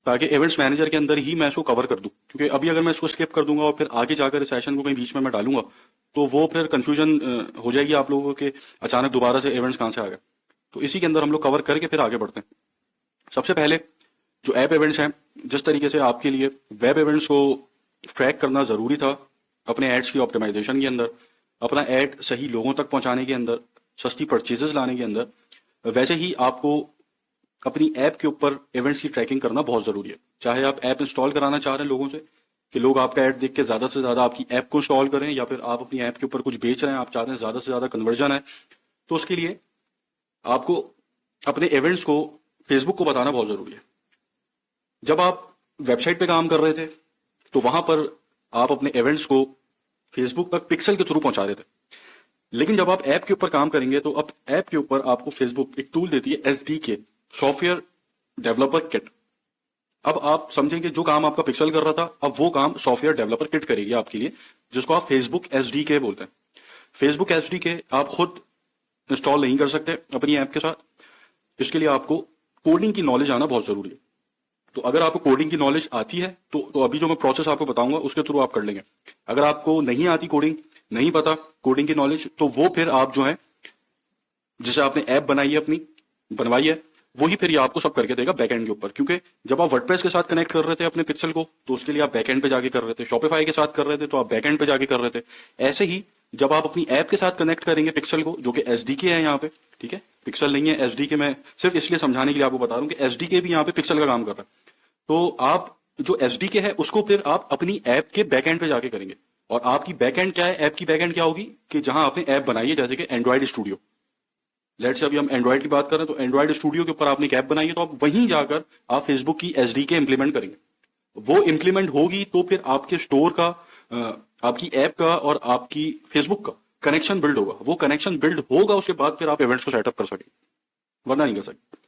ताकि events manager के अंदर ही मैं इसको कवर कर दूं। क्योंकि अभी अगर मैं इसको स्किप कर दूंगा और फिर आगे जाकर इस सेशन को कहीं बीच में मैं डालूंगा तो वो फिर कंफ्यूजन हो जाएगी आप लोगों के, अचानक दोबारा से इवेंट्स कहाँ से आ गए। तो इसी के अंदर हम लोग कवर करके फिर आगे बढ़ते हैं। सबसे पहले जो ऐप इवेंट्स हैं, जिस तरीके से आपके लिए वेब इवेंट्स को ट्रैक करना जरूरी था अपने एड्स की ऑप्टिमाइजेशन के अंदर, अपना एड सही लोगों तक पहुंचाने के अंदर, सस्ती परचेजेस लाने के अंदर, वैसे ही आपको अपनी ऐप के ऊपर इवेंट्स की ट्रैकिंग करना बहुत जरूरी है। चाहे आप ऐप इंस्टॉल कराना चाह रहे हैं लोगों से कि लोग आपका ऐड देख के ज्यादा से ज्यादा आपकी ऐप को इंस्टॉल करें, या फिर आप अपनी ऐप के ऊपर कुछ बेच रहे हैं, आप चाहते हैं ज्यादा से ज्यादा कन्वर्जन है, तो उसके लिए आपको अपने इवेंट्स को फेसबुक को बताना बहुत जरूरी है। जब आप वेबसाइट पे काम कर रहे थे तो वहां पर आप अपने इवेंट्स को फेसबुक पर पिक्सल के थ्रू पहुंचा रहे थे, लेकिन जब आप ऐप के ऊपर काम करेंगे तो अब ऐप के ऊपर आपको फेसबुक एक टूल देती है, SDK, सॉफ्टवेयर डेवलपर किट। अब आप समझेंगे जो काम आपका पिक्सल कर रहा था, अब वो काम सॉफ्टवेयर डेवलपर किट करेगी आपके लिए, जिसको आप फेसबुक SDK बोलते हैं। फेसबुक SDK आप खुद इंस्टॉल नहीं कर सकते अपनी ऐप के साथ, इसके लिए आपको कोडिंग की नॉलेज आना बहुत जरूरी है। तो अगर आपको कोडिंग की नॉलेज आती है तो अभी जो मैं प्रोसेस आपको बताऊंगा उसके थ्रू आप कर लेंगे। अगर आपको नहीं आती कोडिंग, नहीं पता कोडिंग की नॉलेज, तो वो फिर आप जो है जिसे आपने ऐप बनाई है अपनी बनवाई है, वही फिर ये आपको सब करके देगा बैकएंड के ऊपर। क्योंकि जब आप वर्डप्रेस के साथ कनेक्ट कर रहे थे अपने पिक्सल को तो उसके लिए आप बैकएंड पे जाके कर रहे थे, शॉपिफाई के साथ कर रहे थे तो आप बैकएंड पे जाके कर रहे थे। ऐसे ही जब आप अपनी ऐप के साथ कनेक्ट करेंगे पिक्सल को, जो कि SDK है यहाँ पे, ठीक है, पिक्सल नहीं है SDK, मैं सिर्फ इसलिए समझाने के लिए आपको बता रहा हूँ कि SDK भी यहाँ पे पिक्सल का काम कर रहा है। तो आप जो SDK है उसको फिर आप अपनी ऐप के बैकएंड पे जाके करेंगे। और आपकी बैकएंड क्या है, ऐप की बैकएंड क्या होगी कि जहां आपने ऐप बनाई है, जैसे कि एंड्रॉइड स्टूडियो, लेट्स से अभी हम एंड्रॉइड की बात करें तो एंड्रॉइड स्टूडियो के ऊपर आपने एक ऐप बनाई है, तो आप वहीं जाकर आप फेसबुक की SDK इंप्लीमेंट करेंगे। वो इंप्लीमेंट होगी तो फिर आपके स्टोर का, आपकी ऐप का और आपकी फेसबुक का कनेक्शन बिल्ड होगा। वो कनेक्शन बिल्ड होगा उसके बाद फिर आप इवेंट्स को सेटअप कर सकेंगे, वरना नहीं कर सकते।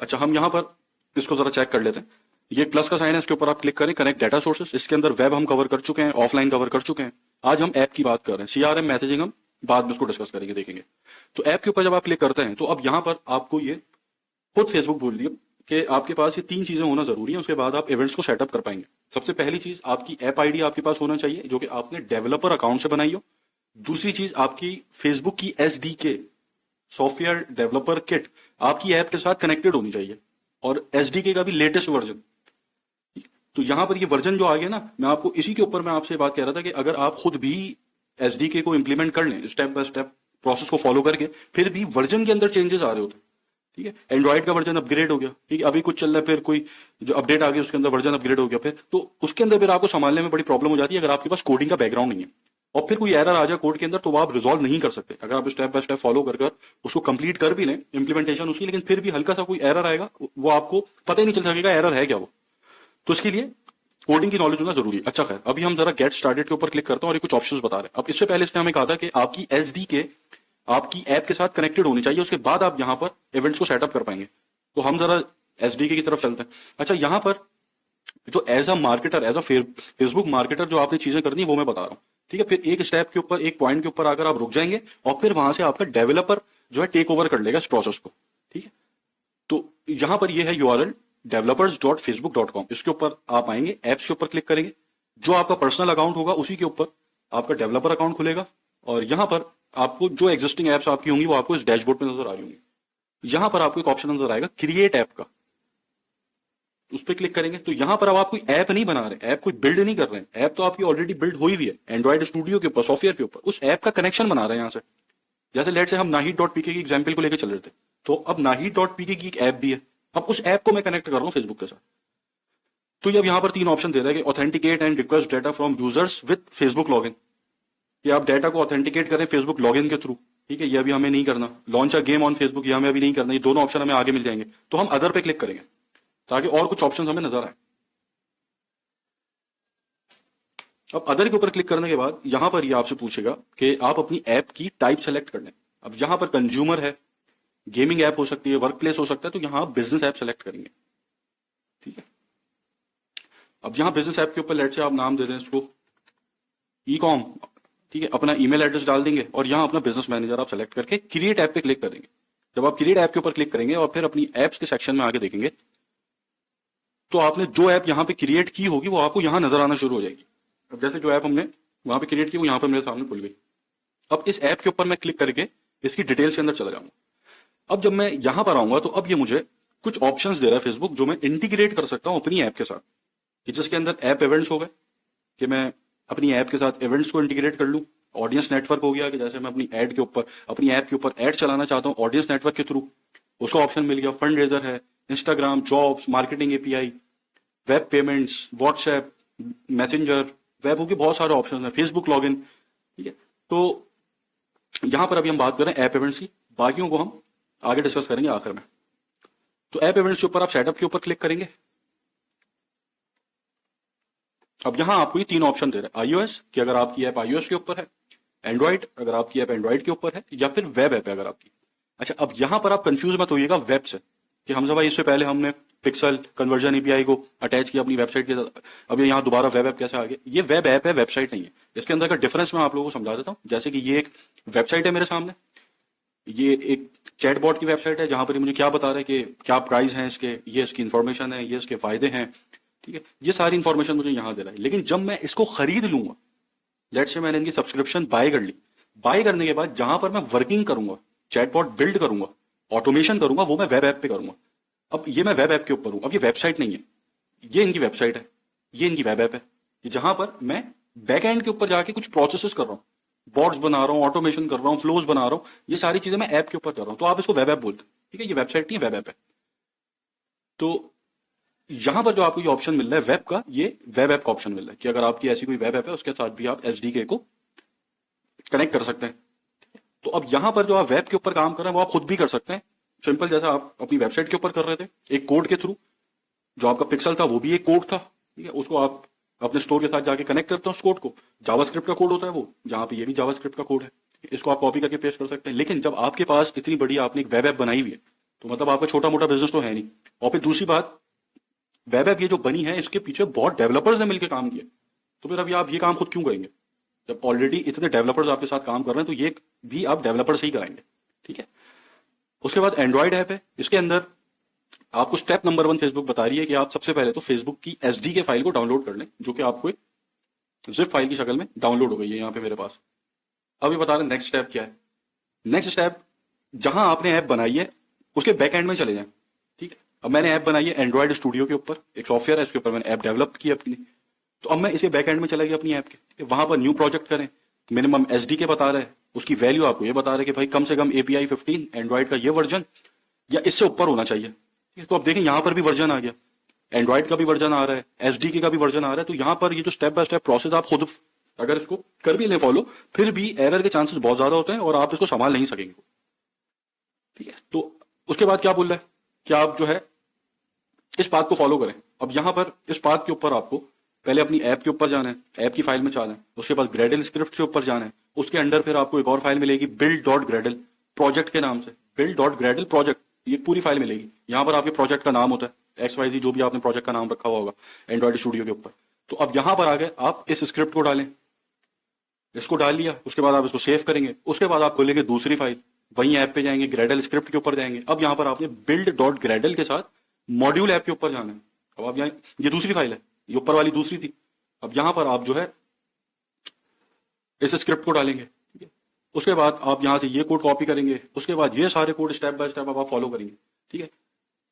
अच्छा, हम यहां पर इसको जरा चेक कर लेते हैं। ये प्लस का साइन है, इसके ऊपर आप क्लिक करें, कनेक्ट डेटा सोर्सेस। इसके अंदर वेब हम कवर कर चुके हैं, ऑफलाइन कवर कर चुके हैं। आज हम ऐप की बात कर रहे हैं। CRM मैसेजिंग हम बाद में इसको डिस्कस करेंगे, देखेंगे। तो ऐप के ऊपर जब आप क्लिक करते हैं तो अब यहां पर आपको ये खुद फेसबुक बोल दिया कि आपके पास ये 3 चीजें होना जरूरी है, उसके बाद आप इवेंट्स को सेटअप कर पाएंगे। सबसे पहली चीज, आपकी ऐप आईडी आपके पास होना चाहिए जो कि आपने डेवलपर अकाउंट से बनाई हो। दूसरी चीज, आपकी फेसबुक की SDK, सॉफ्टवेयर डेवलपर किट, आपकी ऐप के साथ कनेक्टेड होनी चाहिए, और SDK का भी लेटेस्ट वर्जन। तो यहां पर ये वर्जन जो आ गया ना, मैं आपको इसी के ऊपर मैं आपसे बात कह रहा था कि अगर आप खुद भी SDK को इंप्लीमेंट कर लें स्टेप बाय स्टेप प्रोसेस को फॉलो करके, फिर भी वर्जन के अंदर चेंजेस आ रहे होते हैं, ठीक है। एंड्रॉइड का वर्जन अपग्रेड हो गया, ठीक है, अभी कुछ चल रहा है, फिर कोई जो अपडेट आ गया उसके अंदर वर्जन अपग्रेड हो गया, फिर तो उसके अंदर फिर आपको संभालने में बड़ी प्रॉब्लम हो जाती है अगर आपके पास कोडिंग का बैकग्राउंड नहीं है, और फिर कोई एरर आ जाए कोड के अंदर तो वो आप रिजॉल्व नहीं कर सकते। अगर आप स्टेप बाय स्टेप फॉलो कर उसको कंप्लीट कर भी लें इंप्लीमेंटेशन उसकी, लेकिन फिर भी हल्का सा कोई एरर आएगा, वो आपको पता ही नहीं चल सकेगा एरर है क्या वो। तो इसके लिए कोडिंग की नॉलेज होना जरूरी है। अच्छा, खैर, अभी हम जरा गेट स्टार्टेड के ऊपर क्लिक करते हैं और ये कुछ ऑप्शंस बता रहे हैं। अब इससे पहले इसने हमें कहा था कि आपकी SDK आपकी ऐप के साथ कनेक्टेड होनी चाहिए, उसके बाद आप यहां पर इवेंट्स को सेटअप कर पाएंगे। तो हम जरा SDK की तरफ चलते हैं। अच्छा, यहां पर जो as a marketer, as a Facebook marketer जो आपने चीजें करनी है वो मैं बता रहा हूँ, ठीक है। फिर एक स्टेप के ऊपर, एक पॉइंट के ऊपर आकर आप रुक जाएंगे और फिर वहां से आपका डेवलपर जो है टेक ओवर कर लेगा इस प्रोसेस को, ठीक है। तो यहां पर ये है URL developers.facebook.com, इसके ऊपर आप आएंगे, एप्स के ऊपर क्लिक करेंगे, जो आपका पर्सनल अकाउंट होगा उसी के ऊपर आपका डेवलपर अकाउंट खुलेगा, और यहां पर आपको जो एग्जिस्टिंग एप्स आपकी होंगी वो आपको इस डैशबोर्ड में नजर आ रही होंगी। यहां पर आपको एक ऑप्शन नजर आएगा क्रिएट ऐप का, उस पर क्लिक करेंगे तो यहां पर अब आप कोई ऐप नहीं बना रहे, ऐप कोई बिल्ड नहीं कर रहे हैं, ऐप तो आपकी ऑलरेडी बिल्ड हुई हुई है एंड्रॉइड स्टूडियो के ऊपर, सॉफ्टवेयर के ऊपर, उस ऐप का कनेक्शन बना रहे हैं यहां से। जैसे लेट से हम नाहिद.pk की एग्जाम्पल को लेकर चल रहे थे, तो अब नाहिद.pk की एक ऐप भी है, अब उस ऐप को मैं कनेक्ट कर रहा हूं फेसबुक के साथ। तो ये अब यहां पर 3 ऑप्शन दे रहा है कि authenticate and request data from users with Facebook login, कि आप डेटा को ऑथेंटिकेट करें फेसबुक लॉगिन के थ्रू, ठीक है, ये अभी हमें नहीं करना। Launch a game on Facebook, ये हमें अभी नहीं करना। ये दोनों ऑप्शन हमें आगे मिल जाएंगे, तो हम अदर पे क्लिक करेंगे ताकि और कुछ ऑप्शन हमें नजर आए। अब अदर के ऊपर क्लिक करने के बाद यहां पर ये आपसे पूछेगा कि आप अपनी ऐप की टाइप सेलेक्ट कर लें। अब यहां पर कंज्यूमर है, गेमिंग ऐप हो सकती है, वर्क प्लेस हो सकता है, तो यहां आप बिजनेस ऐप सेलेक्ट करेंगे, ठीक है। अब यहां बिजनेस ऐप के ऊपर लेट से आप नाम दे दें इसको ई कॉम, ठीक है, अपना ईमेल एड्रेस डाल देंगे और यहां अपना बिजनेस मैनेजर आप सेलेक्ट करके क्रिएट ऐप पे क्लिक करेंगे। जब आप क्रिएट ऐप के ऊपर क्लिक करेंगे और फिर अपनी एप्स के सेक्शन में आगे देखेंगे तो आपने जो ऐप यहाँ पे क्रिएट की होगी वो आपको यहाँ नजर आना शुरू हो जाएगी। अब जैसे जो ऐप हमने वहां पे क्रिएट की वो यहाँ पे मेरे सामने खुल गई। अब इस ऐप के ऊपर मैं क्लिक करके इसकी डिटेल्स के अंदर चला जाऊंगा। अब जब मैं यहां पर आऊंगा तो अब ये मुझे कुछ ऑप्शंस दे रहा है फेसबुक, जो मैं इंटीग्रेट कर सकता हूं अपनी ऐप के साथ, कि जिसके अंदर ऐप इवेंट्स हो गए, कि मैं अपनी ऐप के साथ इवेंट्स को इंटीग्रेट कर लूं। ऑडियंस नेटवर्क हो गया, कि जैसे मैं अपनी ऐड के ऊपर, अपनी ऐप के ऊपर ऐड चलाना चाहता हूं ऑडियंस नेटवर्क के थ्रू, उसका ऑप्शन मिल गया। फंड रेजर है, Instagram, jobs, marketing API, web payments, WhatsApp, messenger, web होगी, बहुत सारे ऑप्शन है, फेसबुक लॉगिन। ठीक है, तो यहां पर अभी हम बात कर रहे हैं ऐप इवेंट्स की, बाकियों को हम आगे डिस्कस करेंगे आखिर में। तो ऐप इवेंट्स के ऊपर आप सेटअप के ऊपर क्लिक करेंगे। अब यहां आपको ये तीन ऑप्शन दे रहे हैं, आईओएस कि अगर आपकी ऐप आईओएस के ऊपर है, एंड्रॉइड अगर आपकी ऐप एंड्रॉइड के ऊपर है, या फिर वेब ऐप है अगर आपकी। अच्छा, अब यहां पर आप कंफ्यूज मत होइएगा वेब से, कि हमजा भाई इससे पहले हमने पिक्सल कन्वर्जन एपीआई को अटैच किया अपनी वेबसाइट के साथ, अब ये यहाँ दोबारा वेब ऐप कैसे आ गया। ये वेब ऐप है, वेबसाइट नहीं है। इसके अंदर का डिफरेंस मैं आप लोगों को समझा देता हूँ। जैसे कि ये एक वेबसाइट है मेरे सामने, ये एक चैटबॉट की वेबसाइट है, जहां पर ये मुझे क्या बता रहा है कि क्या प्राइस है इसके, ये इसकी इंफॉर्मेशन है, ये इसके फायदे हैं। ठीक है, ये सारी इंफॉर्मेशन मुझे यहां दे रहा है। लेकिन जब मैं इसको खरीद लूंगा, लेट्स से मैंने इनकी सब्सक्रिप्शन बाय कर ली, बाय करने के बाद जहां पर मैं वर्किंग करूंगा, चैटबॉट बिल्ड करूंगा, ऑटोमेशन करूंगा, वो मैं वेब ऐप पे करूंगा। अब ये मैं वेब ऐप के ऊपर हूं, अब ये वेबसाइट नहीं है, ये इनकी वेबसाइट है, ये इनकी वेब ऐप है, जहां पर मैं बैक एंड के ऊपर जाके कुछ प्रोसेसेस कर रहा हूं, बॉट्स बना रहा हूं, ऑटोमेशन कर रहा हूं, फ्लोज बना रहा हूं, ये सारी चीजें मैं ऐप के ऊपर कर रहा हूं। तो आप इसको वेब ऐप बोलते हैं। ठीक है, ये वेबसाइट नहीं है, वेब ऐप है। तो यहां पर जो आपको ये ऑप्शन मिल रहा है वेब का, ये वेब ऐप का ऑप्शन मिल रहा है, कि अगर आपकी ऐसी कोई वेब ऐप है उसके साथ भी आप एसडीके को कनेक्ट कर सकते हैं। तो अब यहां पर जो आप वेब के ऊपर काम कर रहे हैं वो आप खुद भी कर सकते हैं, सिंपल, जैसा आप अपनी वेबसाइट के ऊपर कर रहे थे एक कोड के थ्रू। जो आपका पिक्सल था वो भी एक कोड था। ठीक है, उसको आप अपने स्टोर के साथ जाके कनेक्ट करते हैं उस कोड को, जावास्क्रिप्ट का कोड होता है वो, जहां पे ये भी जावास्क्रिप्ट का कोड है। इसको आप कॉपी करके पेस्ट कर सकते हैं। लेकिन जब आपके पास इतनी बड़ी आपने एक वेब ऐप बनाई हुई है, तो मतलब आपका छोटा मोटा बिजनेस तो है नहीं। और फिर दूसरी बात, वेब ऐप ये जो बनी है इसके पीछे बहुत डेवलपर्स ने मिलकर काम किया। तो फिर अभी आप ये काम खुद क्यों करेंगे, जब ऑलरेडी इतने डेवलपर्स आपके साथ काम कर रहे हैं, तो ये भी आप डेवलपर से ही कराएंगे। ठीक है, उसके बाद एंड्रॉइड ऐप है, इसके अंदर आपको स्टेप नंबर 1 फेसबुक बता रही है कि आप सबसे पहले तो फेसबुक की एसडी फाइल को डाउनलोड कर लें, जो कि आपको एक जिप फाइल की शक्ल में डाउनलोड हो गई है यहाँ पे मेरे पास। अब ये बता रहे नेक्स्ट स्टेप क्या है। नेक्स्ट स्टेप, जहां आपने ऐप बनाई है उसके बैक एंड में चले जाएं। ठीक है, अब मैंने ऐप बनाई है एंड्रॉइड स्टूडियो के ऊपर, एक सॉफ्टवेयर है, इसके ऊपर मैंने ऐप डेवलप की अपनी। तो अब मैं इसके बैक एंड में चला गया अपनी ऐप के, वहां पर न्यू प्रोजेक्ट करें, मिनिमम एसडी के बता रहे हैं, उसकी वैल्यू आपको ये बता रहे कि भाई कम से कम एपीआई 15 एंड्रॉइड का ये वर्जन या इससे ऊपर होना चाहिए। तो अब देखें यहां पर भी वर्जन आ गया, एंड्रॉइड का भी वर्जन आ रहा है, एसडीके का भी वर्जन आ रहा है। तो यहां पर ये जो स्टेप बाय स्टेप प्रोसेस आप खुद अगर इसको कर भी लें फॉलो, फिर भी एरर के चांसेस बहुत ज्यादा होते हैं और आप इसको संभाल नहीं सकेंगे। ठीक है, तो उसके बाद क्या बोल रहा है कि आप जो है इस बात को फॉलो करें। अब यहां पर इस बात के ऊपर आपको पहले अपनी ऐप के ऊपर जाना है, ऐप की फाइल में जाना है, उसके बाद ग्रेडल स्क्रिप्ट के ऊपर जाना है, उसके अंडर फिर आपको एक और फाइल मिलेगी बिल्ड डॉट ग्रेडल प्रोजेक्ट के नाम से, बिल्ड डॉट ग्रेडल प्रोजेक्ट, ये पूरी फाइल मिलेगी। यहां पर आपके प्रोजेक्ट का नाम होता है XYZ, जो भी आपने प्रोजेक्ट का नाम रखा हुआ होगा एंड्रॉइड स्टूडियो के ऊपर। तो अब यहां पर आगे आप इस स्क्रिप्ट को डालें, इसको डाल लिया, उसके बाद आप इसको सेव करेंगे, उसके बाद आप खोलेंगे दूसरी फाइल, वही ऐप पे जाएंगे, ग्रेडल स्क्रिप्ट के ऊपर जाएंगे। अब यहां पर आपने बिल्ड डॉट ग्रेडल के साथ मॉड्यूल ऐप के ऊपर जाना है। अब आप यहाँ, ये दूसरी फाइल है, ये ऊपर वाली दूसरी थी। अब यहां पर आप जो है इस स्क्रिप्ट को डालेंगे। ठीक है, उसके बाद आप यहां से ये कोड कॉपी करेंगे, उसके बाद ये सारे कोड स्टेप बाय स्टेप आप फॉलो करेंगे। ठीक है,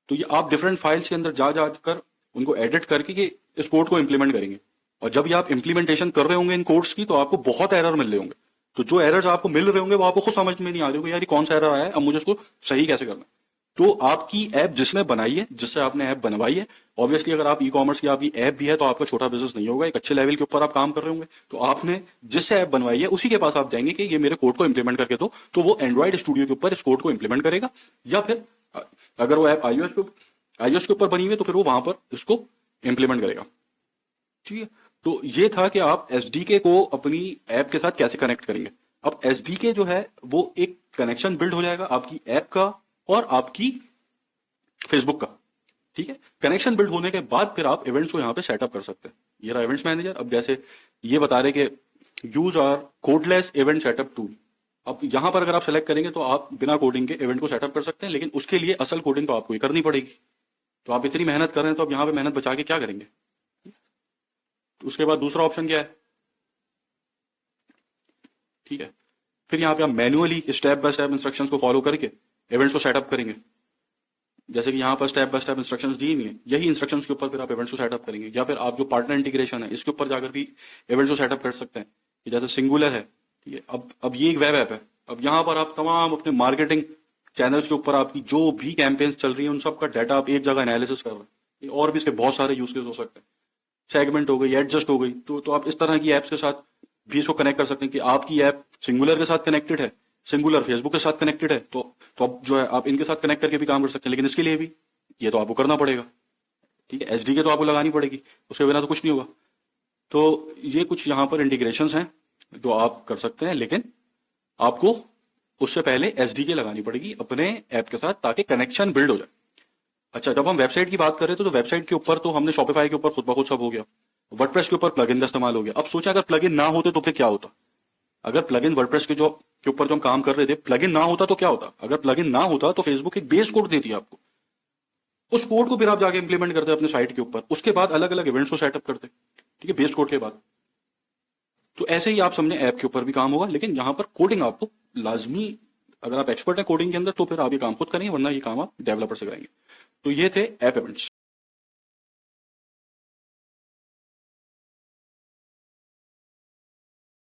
तो ये आप डिफरेंट फाइल्स के अंदर जा जाकर उनको एडिट करके कि इस कोड को इंप्लीमेंट करेंगे। और जब ये आप इंप्लीमेंटेशन कर रहे होंगे इन कोड्स की, तो आपको बहुत एरर मिल रहे होंगे। तो जो एरर्स आपको मिल रहे होंगे वो आपको खुद समझ में नहीं आ रहे होंगे, यार ये कौन सा एरर आया है, अब मुझे इसको सही कैसे करना है। तो आपकी ऐप जिसने बनाई है, जिससे आपने ऐप बनवाई है, ऑब्वियसली अगर आप ई कॉमर्स की आपकी ऐप भी है तो आपका छोटा बिजनेस नहीं होगा, एक अच्छे लेवल के ऊपर आप काम कर रहे होंगे। तो आपने जिससे ऐप बनवाई है उसी के पास आप जाएंगे कि ये मेरे कोड को इंप्लीमेंट करके दो, तो वो एंड्रॉइड स्टूडियो के ऊपर इस कोड को इंप्लीमेंट करेगा। या फिर अगर वो ऐप आईओएस के ऊपर बनी हुई है तो फिर वो वहां पर इसको इंप्लीमेंट करेगा। ठीक है, तो ये था कि आप एसडीके को अपनी ऐप के साथ कैसे कनेक्ट करेंगे। अब एसडीके जो है वो एक कनेक्शन बिल्ड हो जाएगा आपकी ऐप का और आपकी फेसबुक का। ठीक है, कनेक्शन बिल्ड होने के बाद फिर आप इवेंट्स को यहाँ पे सेटअप कर सकते हैं। ये रहा इवेंट्स मैनेजर। अब जैसे ये बता रहे कि use are codeless event setup tool. अब यहां पर अगर आप सेलेक्ट करेंगे तो आप बिना कोडिंग के इवेंट को सेटअप कर सकते हैं, लेकिन उसके लिए असल कोडिंग तो आपको ही करनी पड़ेगी। तो आप इतनी मेहनत कर रहे हैं तो अब यहाँ पे मेहनत बचा के क्या करेंगे? तो उसके बाद दूसरा ऑप्शन क्या है? ठीक है, फिर यहाँ पे आप manually step by step instructions को फॉलो करके इवेंट्स को सेटअप करेंगे। जैसे कि यहाँ पर स्टेप बाय स्टेप इंस्ट्रक्शंस दी हुई है, यही इंस्ट्रक्शंस के ऊपर फिर आप इवेंट्स को सेटअप करेंगे, या फिर आप जो पार्टनर इंटीग्रेशन है इसके ऊपर जाकर भी इवेंट्स को सेटअप कर सकते हैं। कि जैसे सिंगुलर है, ठीक है, अब ये एक वेब ऐप है, अब यहाँ पर आप तमाम अपने मार्केटिंग चैनल्स के ऊपर आपकी जो भी कैंपेन्स चल रही है उन सब का डाटा आप एक जगह एनालिसिस कर रहे हैं। और भी इसके बहुत सारे यूज केस हो सकते हैं, सेगमेंट हो गई, एडजस्ट हो गई, तो आप इस तरह की एप्स के साथ भी इसको कनेक्ट कर सकते हैं कि आपकी ऐप सिंगुलर के साथ कनेक्टेड है, सिंगुलर फेसबुक के साथ कनेक्टेड है, तो अब जो है आप इनके साथ कनेक्ट करके भी काम कर सकते हैं। लेकिन इसके लिए भी ये तो आपको करना पड़ेगा, ठीक है, एसडीके तो आपको लगानी पड़ेगी, उसके बिना तो कुछ नहीं होगा। तो ये कुछ यहाँ पर इंटीग्रेशंस हैं जो आप कर सकते हैं, लेकिन आपको उससे पहले एसडीके लगानी पड़ेगी अपने ऐप के साथ ताकि कनेक्शन बिल्ड हो जाए। अच्छा, जब हम वेबसाइट की बात कर रहे थे तो वेबसाइट के ऊपर तो हमने शॉपिफाई के ऊपर खुद ब खुद सब हो गया, वर्डप्रेस के ऊपर प्लगइन का इस्तेमाल हो गया। अब सोचा अगर प्लगइन ना होते तो फिर क्या होता? अगर प्लगइन वर्डप्रेस के ऊपर जो हम काम कर रहे थे प्लगइन ना होता तो क्या होता? अगर प्लगइन ना होता तो फेसबुक एक बेस कोड देती है आपको, उस कोड को फिर आप जाके इंप्लीमेंट करते अपने साइट के ऊपर, उसके बाद अलग अलग इवेंट्स को सेटअप करते, ठीक है, बेस कोड के बाद। तो ऐसे ही आप समझे ऐप के ऊपर भी काम होगा, लेकिन यहां पर कोडिंग आपको लाजमी, अगर आप एक्सपर्ट हैं कोडिंग के अंदर तो फिर आप ये काम खुद करेंगे, वरना ये काम आप डेवलपर से कराएंगे। तो ये थे ऐप इवेंट्स।